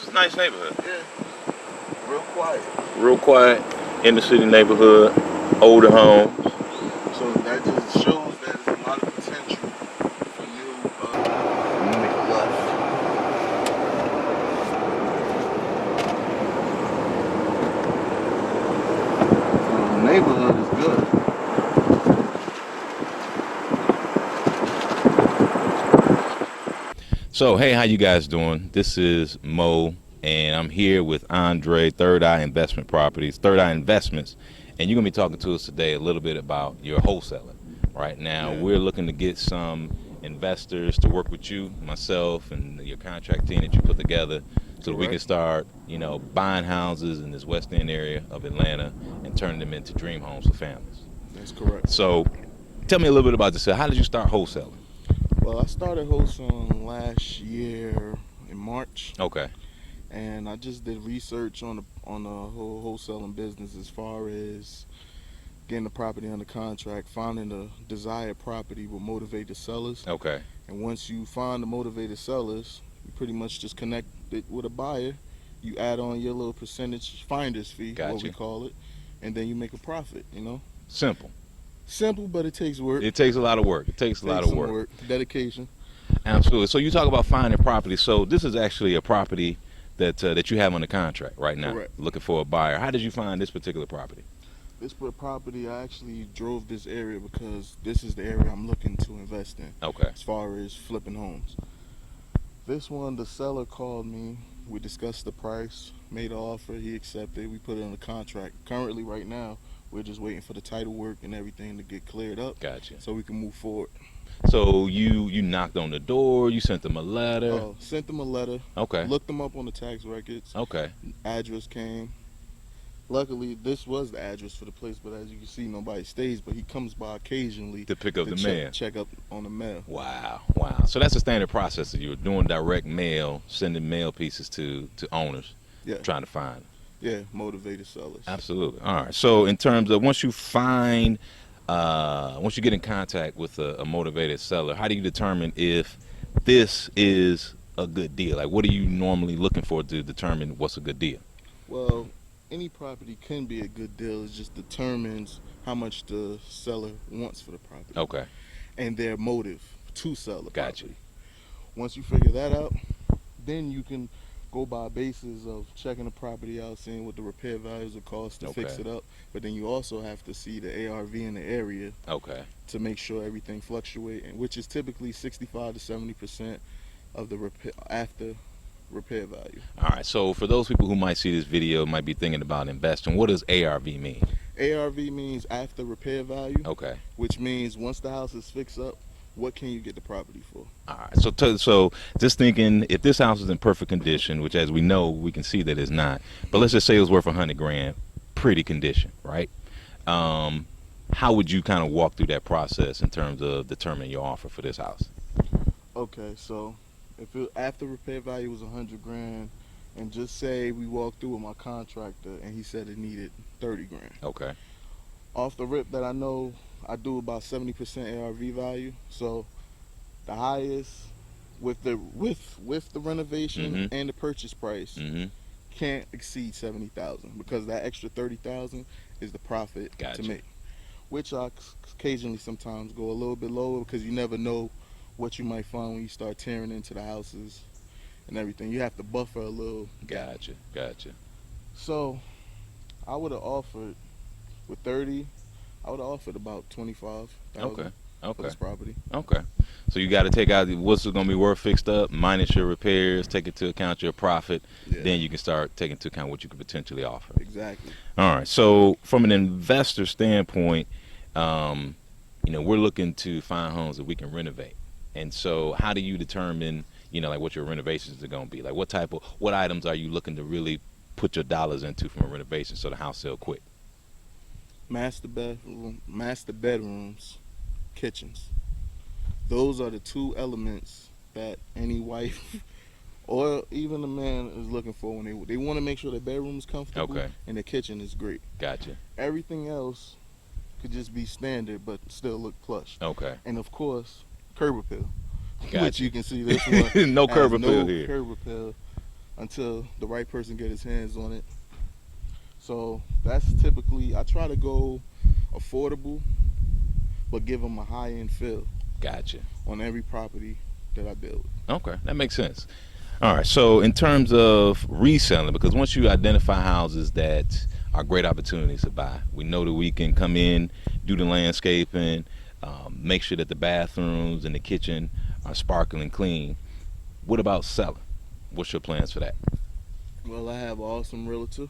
a nice neighborhood. Yeah. Real quiet. Real quiet, in the city neighborhood, older homes. So that just shows that there's a lot of potential for new. Let me make a left. The neighborhood is good. So, hey, how you guys doing? This is Mo, and I'm here with Andre, Third Eye Investment Properties, Third Eye Investments, and you're going to be talking to us today a little bit about your wholesaling. Right now, we're looking to get some investors to work with you, myself, and your contract team that you put together so that we can start, buying houses in this West End area of Atlanta and turning them into dream homes for families. That's correct. So, tell me a little bit about this. How did you start wholesaling? Well, I started wholesaling last year in March. Okay. And I just did research on the whole wholesaling business as far as getting the property under contract, finding the desired property will motivate the sellers. Okay. And once you find the motivated sellers, you pretty much just connect it with a buyer. You add on your little percentage finder's fee, what we call it, and then you make a profit, Simple. Simple, but it takes work. It takes a lot of work. It takes a lot of work. Dedication. Absolutely. So you talk about finding property. So this is actually a property that you have under contract right now. Correct. Looking for a buyer. How did you find this particular property? This property, I actually drove this area because this is the area I'm looking to invest in. Okay. As far as flipping homes. This one, the seller called me. We discussed the price, made an offer, he accepted. We put it on the contract. Currently, right now, we're just waiting for the title work and everything to get cleared up. Gotcha. So we can move forward. So you knocked on the door, you sent them a letter? Sent them a letter. Okay. Looked them up on the tax records. Okay. Address came. Luckily, this was the address for the place, but as you can see, nobody stays, but he comes by occasionally to pick up the mail. Check up on the mail. Wow. So that's a standard process that you were doing direct mail, sending mail pieces to owners, trying to find them. Yeah, motivated sellers. Absolutely. All right. So in terms of once you get in contact with a motivated seller, how do you determine if this is a good deal? Like, what are you normally looking for to determine what's a good deal? Well, any property can be a good deal. It just determines how much the seller wants for the property. Okay. And their motive to sell the Gotcha. property. Once you figure that out, then you can go by basis of checking the property out, seeing what the repair values will cost to fix it up. But then you also have to see the ARV in the area. Okay. To make sure everything fluctuates, which is typically 65 to 70% of the after repair value. All right. So for those people who might see this video, might be thinking about investing, what does ARV mean? ARV means after repair value. Okay. Which means once the house is fixed up, what can you get the property for? All right. So just thinking, if this house is in perfect condition, which as we know, we can see that it's not, but let's just say it was worth $100,000, pretty condition, right? How would you kind of walk through that process in terms of determining your offer for this house? Okay, so if after repair value was $100,000, and just say we walked through with my contractor and he said it needed $30,000. Okay. Off the rip that I know, I do about 70% ARV value. So the highest with the renovation and the purchase price can't exceed $70,000 because that extra $30,000 is the profit to make. Which I occasionally sometimes go a little bit lower because you never know what you might find when you start tearing into the houses and everything. You have to buffer a little. Gotcha. So I would have offered with 30. I would have offered about $25,000 for this property. Okay. So you got to take out what's it going to be worth fixed up, minus your repairs, take into account your profit. Then you can start taking into account what you could potentially offer. Exactly. All right. So from an investor standpoint, we're looking to find homes that we can renovate. And so how do you determine, like what your renovations are going to be? Like what items are you looking to really put your dollars into from a renovation so the house sell quick? Master bedrooms, kitchens. Those are the two elements that any wife or even a man is looking for when they want to make sure their bedroom is comfortable and the kitchen is great. Gotcha. Everything else could just be standard but still look plush. Okay. And of course, curb appeal. Gotcha. Which you can see this one. No curb appeal here. Curb appeal. until the right person get his hands on it. So that's typically, I try to go affordable, but give them a high-end feel Gotcha. on every property that I build. Okay, that makes sense. All right, so in terms of reselling, because once you identify houses that are great opportunities to buy, we know that we can come in, do the landscaping, make sure that the bathrooms and the kitchen are sparkling clean. What about selling? What's your plans for that? Well, I have an awesome realtor.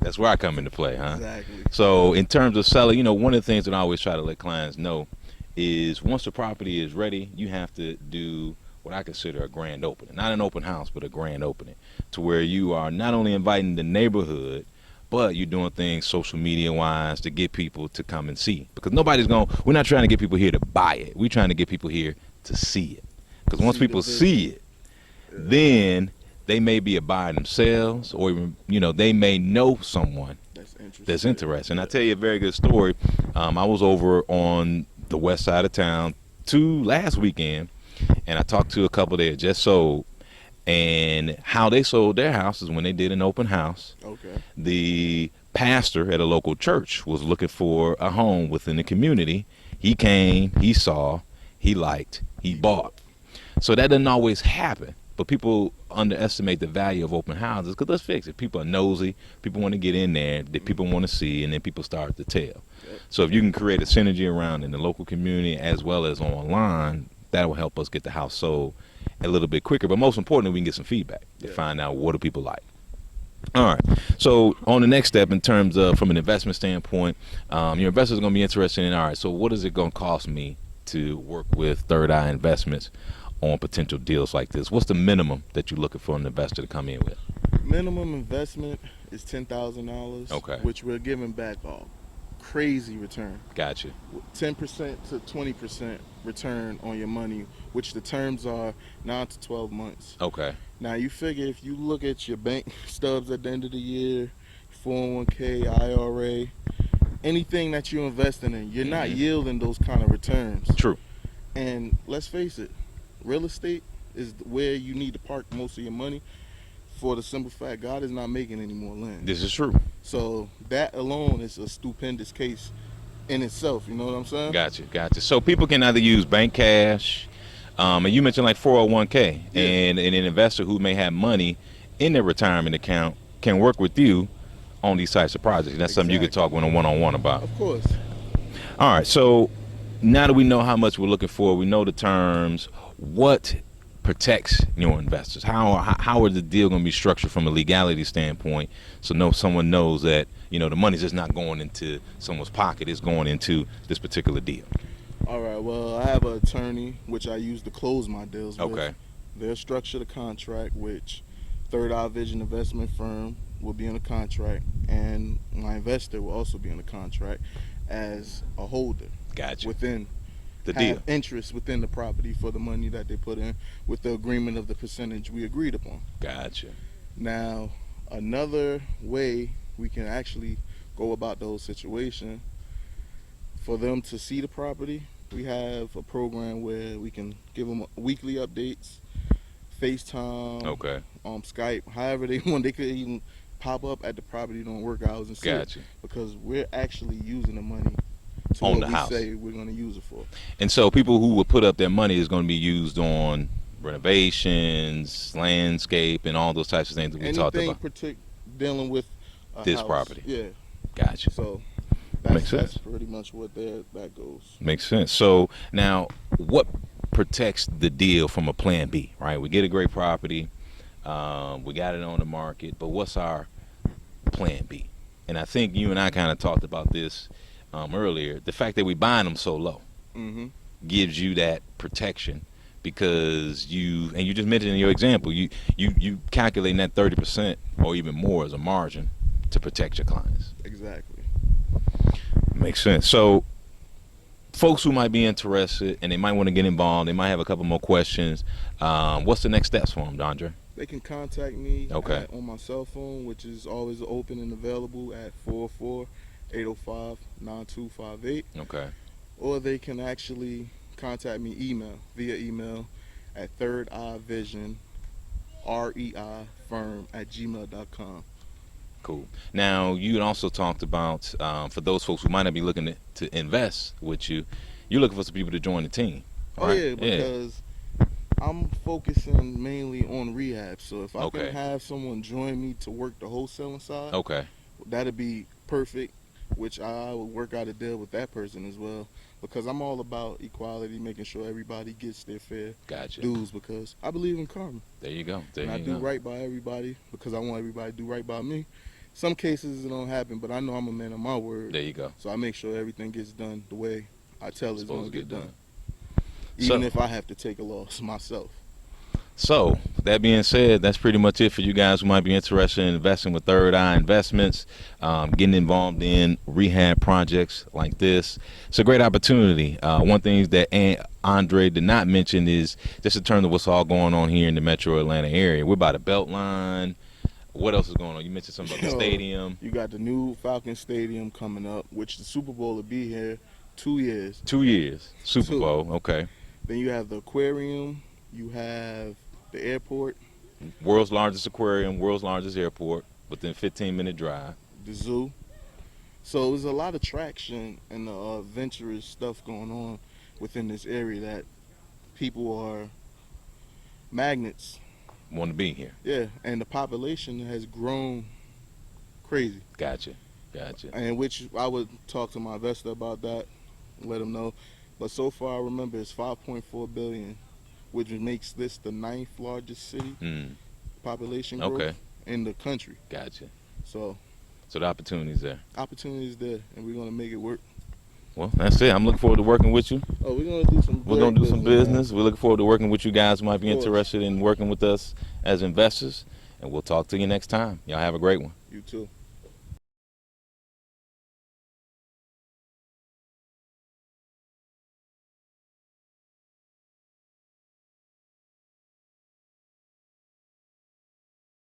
That's where I come into play, huh? Exactly. So in terms of selling, one of the things that I always try to let clients know is once the property is ready, you have to do what I consider a grand opening. Not an open house, but a grand opening, to where you are not only inviting the neighborhood, but you're doing things social media wise to get people to come and see. Because we're not trying to get people here to buy it. We're trying to get people here to see it. Because once people see it, then they may be a buyer themselves, or even, they may know someone that's interested. And I tell you a very good story. I was over on the west side of town last weekend, and I talked to a couple that had just sold, and how they sold their houses when they did an open house. Okay. The pastor at a local church was looking for a home within the community. He came, he saw, he liked, he bought. So that doesn't always happen. But people underestimate the value of open houses, because let's fix it. People are nosy. People want to get in there. People want to see, and then people start to tell. Yep. So if you can create a synergy around in the local community as well as online, that will help us get the house sold a little bit quicker. But most importantly, we can get some feedback to find out what do people like. All right. So on the next step, in terms of from an investment standpoint, your investors are going to be interested in, all right, so what is it going to cost me to work with Third Eye Investments on potential deals like this? What's the minimum that you're looking for an investor to come in with? Minimum investment is $10,000. Okay. Which we're giving back a crazy return. Gotcha. 10% to 20% return on your money, which the terms are 9 to 12 months. Okay. Now you figure if you look at your bank stubs at the end of the year, 401k, IRA, anything that you're investing in, you're not yielding those kind of returns. True. And let's face it, real estate is where you need to park most of your money, for the simple fact God is not making any more land. This is true. So that alone is a stupendous case in itself. You know what I'm saying? Gotcha. So people can either use bank cash, and you mentioned like 401k, and an investor who may have money in their retirement account can work with you on these types of projects. That's something you could talk with a one-on-one about. Of course. All right. So now that we know how much we're looking for, we know the terms. What protects your investors? How are the deal going to be structured from a legality standpoint, so someone knows that the money's just not going into someone's pocket, it's going into this particular deal? All right. Well, I have an attorney which I use to close my deals with. Okay. They'll structure the contract, which Third Eye Vision Investment Firm will be in the contract, and my investor will also be in the contract as a holder. Gotcha. Within the deal, have interest within the property for the money that they put in, with the agreement of the percentage we agreed upon. Gotcha. Now, another way we can actually go about those situations, for them to see the property, we have a program where we can give them weekly updates, FaceTime, okay, Skype, however they want. They could even pop up at the property during work hours and see gotcha. it, because we're actually using the money to on what the we house. say we're going to use it for. And so people who will put up their money is going to be used on renovations, landscape, and all those types of things that we talked about. Anything dealing with this house. property. Yeah. Gotcha. So Makes sense. that's pretty much what that goes. Makes sense. So now, what protects the deal from a plan B, right? We get a great property, we got it on the market, but what's our plan B? And I think you and I kind of talked about this earlier. The fact that we buying them so low gives you that protection, because you just mentioned in your example, you calculating that 30% or even more as a margin to protect your clients. Exactly. Makes sense. So folks who might be interested and they might want to get involved, they might have a couple more questions. What's the next steps for them, Dondre? They can contact me on my cell phone, which is always open and available, at 44805-9258. Okay. Or they can actually contact me via email at thirdeyevision reifirm@gmail.com. Cool. Now, you had also talked about, for those folks who might not be looking to invest with you, you're looking for some people to join the team. Oh Right? yeah, because I'm focusing mainly on rehab. So if I Okay. can have someone join me to work the wholesaling side, Okay. that'd be perfect. Which I would work out a deal with that person as well, because I'm all about equality, making sure everybody gets their fair Gotcha. dues. Because I believe in karma, There you go. There and I you do go. right by everybody because I want everybody to do right by me. Some cases it don't happen, but I know I'm a man of my word, There you go. so I make sure everything gets done the way I tell it's Supposed gonna to get done, So- even if I have to take a loss myself. So, that being said, that's pretty much it for you guys who might be interested in investing with Third Eye Investments, getting involved in rehab projects like this. It's a great opportunity. One thing that Andre did not mention is just in terms of what's all going on here in the metro Atlanta area. We're by the Beltline. What else is going on? You mentioned something about the stadium. You got the new Falcon Stadium coming up, which the Super Bowl will be here 2 years. 2 years. Super Two. Bowl. Okay. Then you have the aquarium, you have the airport, World's largest aquarium, world's largest airport, within 15-minute drive. the zoo. So there's a lot of traction and adventurous stuff going on within this area that people are magnets. Want to be here. Yeah, and the population has grown crazy. Gotcha. Gotcha. And which I would talk to my investor about that, let him know. But so far, I remember it's 5.4 billion, which makes this the 9th largest city population growth Okay. in the country. Gotcha. So So the opportunity's there. opportunities there, and we're gonna make it work. Well, that's it. I'm looking forward to working with you. Oh, we're gonna do some. We're going to do some man. business. We're looking forward to working with you guys who might be Of course. interested in working with us as investors. And we'll talk to you next time. Y'all have a great one. You too.